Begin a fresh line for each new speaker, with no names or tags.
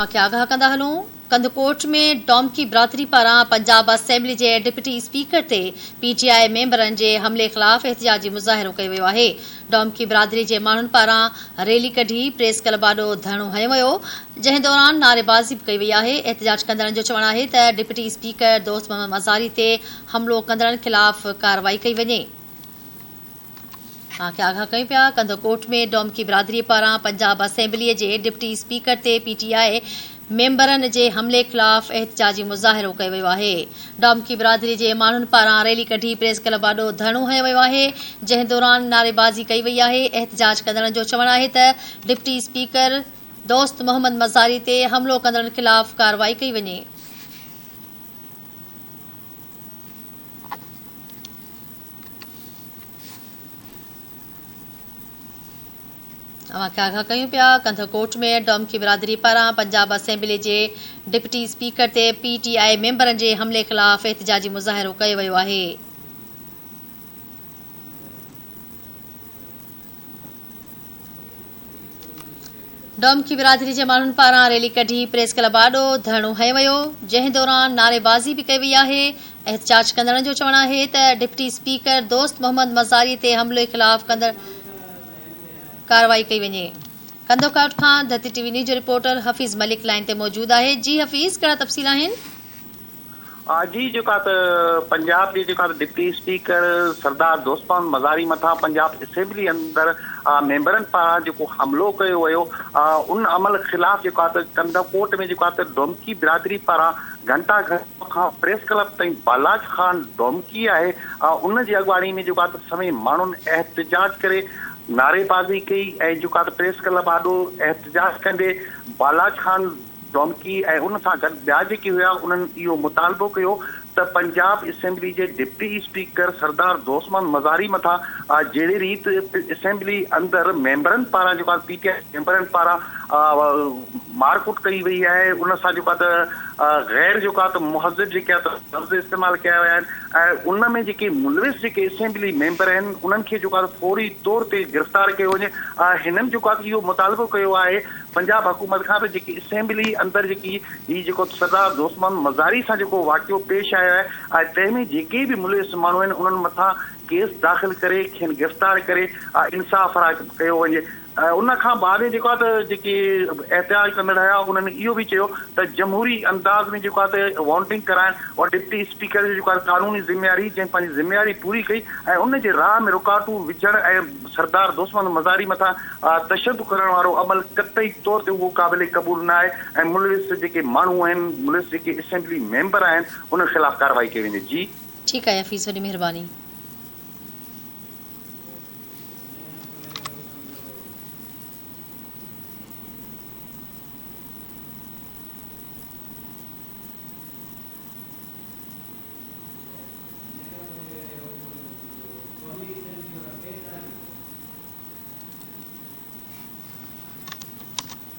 आगाह कंदा हलूं। कंदकोट में डोमकी बिरादरी पारां पंजाब असेंबली जे डिप्टी स्पीकर ते पीटीआई मेंबरनि जे हमले ख़िलाफ़ एहतिजाजी मुज़ाहिरो कयो वियो आहे। डोमकी बिरादरी जे माण्हुनि पारां रैली कढी प्रेस क्लब आॾो धरणो हंयो वियो, जंहिं दौरान नारेबाज़ी बि कई वई आहे। एहतिजाज कंदड़नि जो चवणु आहे त डिप्टी स्पीकर दोस्त मोहम्मद मज़ारी ते हमलो कंदड़नि ख़िलाफ़ कार्रवाई कई वञे। आगाह कयूं पिया। कंदकोट में डोमकी बिरादरी पारां पंजाब असेंबलीअ जे डिप्टी स्पीकर ते पीटीआई मेंबरनि जे हमले ख़िलाफ़ एहतिजाजी मुज़ाहिरो कयो वियो आहे। डोमकी बिरादरी जे माण्हुनि पारां रैली कढी प्रेस क्लब आॾो धरणो हंयो वियो आहे, जंहिं दौरान नारेबाज़ी कई वई आहे। एहतिजाज कंदड़नि जो चवणु आहे त डिप्टी स्पीकर दोस्त मोहम्मद मज़ारी ते हमलो कंदड़नि ख़िलाफ़ कार्रवाई कई वञे। आगाह कयूं पिया। कंदकोट में डोमकी बिरादरी पारां पंजाब असेंबली जे डिप्टी स्पीकर ते पीटीआई मेंबरनि जे हमले ख़िलाफ़ एहतिजाजी मुज़ाहिरो कयो वियो आहे। डोमकी बिरादरी जे माण्हुनि पारां रैली कढी प्रेस क्लब आॾो धरणो हंयो वियो, जंहिं दौरान नारेबाज़ी बि कई वई आहे। एहतिजाज कंदड़नि जो चवणु आहे त डिप्टी स्पीकर दोस्त मोहम्मद मज़ारी ते हमले ख़िलाफ़ कार्रवाई कई वञे। कंदकोट खां धरती टीवी न्यूज़ जो रिपोर्टर हफ़ीज़ मलिक लाइन ते मौजूद आहे। जी हफ़ीज़, कहिड़ा तफ़सील आहिनि?
जी जेका पंजाब जी जेका डिप्टी स्पीकर सरदार दोस्त मोहम्मद मज़ारी मथां पंजाब असेंबली अंदर मेंबरनि पारां जेको हमलो कयो वियो, उन अमल ख़िलाफ़ जेका कंदकोट में जेका डोमकी बिरादरी पारां घंटा घर खां प्रेस क्लब ताईं बालाज खान डोमकी आहे, उन जी अॻुवाणी में जेका सभई माण्हुनि एहतिजाज करे नारेबाज़ी कई ऐं जेका प्रेस क्लब आॾो एहतिजाज कंदे बालाज खान डोमकी ऐं उन सां गॾु ॿिया जेके हुआ उन्हनि इहो मुतालबो कयो त पंजाब असेंबली जे डिप्टी स्पीकर सरदार दोस्त मोहम्मद मज़ारी मथां जहिड़ी रीति असेंबली अंदरि मेंबरनि पारां जेका पीटीआई मेंबरनि पारां मारकुट कई वई आहे, उन सां जेका गैर जेका मुहज़िब जेके लफ़्ज़ इस्तेमालु कया विया आहिनि ऐं उन में जेके मुलविस जेके असेंबली मेंबर आहिनि उन्हनि खे जेका फौरी तौर ते गिरफ़्तार कयो वञे। हिननि जेका इहो मुतालबो कयो आहे पंजाब हुकूमत खां बि जेकी असेंबली अंदरि जेकी हीउ जेको सरदार दोस्त मोहम्मद मज़ारी सां जेको वाक़ियो पेश आयो आहे ऐं तंहिंमें जेके बि मुलविस माण्हू आहिनि उन्हनि मथां केस दाख़िल करे खेनि गिरफ़्तार करे इंसाफ़ कयो वञे। उन खां बाद जेका जेके एहतिजाज कंदड़ हुआ उन्हनि इहो बि चयो त जमहूरी अंदाज़ में जेका वॉटिंग कराइण और डिप्टी स्पीकर जी जेका कानूनी ज़िम्मेवारी जंहिं पंहिंजी ज़िम्मेवारी पूरी कई ऐं उन जे राह में रुकावटूं विझण ऐं सरदार दोस्त मोहम्मद मज़ारी मथां तशदुद करण वारो अमल क़तई तौर ते उहो क़ाबिल क़बूल न आहे ऐं मुलविस जेके माण्हू आहिनि, मुलविस जेके असेंबली मेंबर आहिनि, उन ख़िलाफ़ कार्रवाई कई वञे। जी
ठीकु आहे हफ़ीज़, वॾी महिरबानी।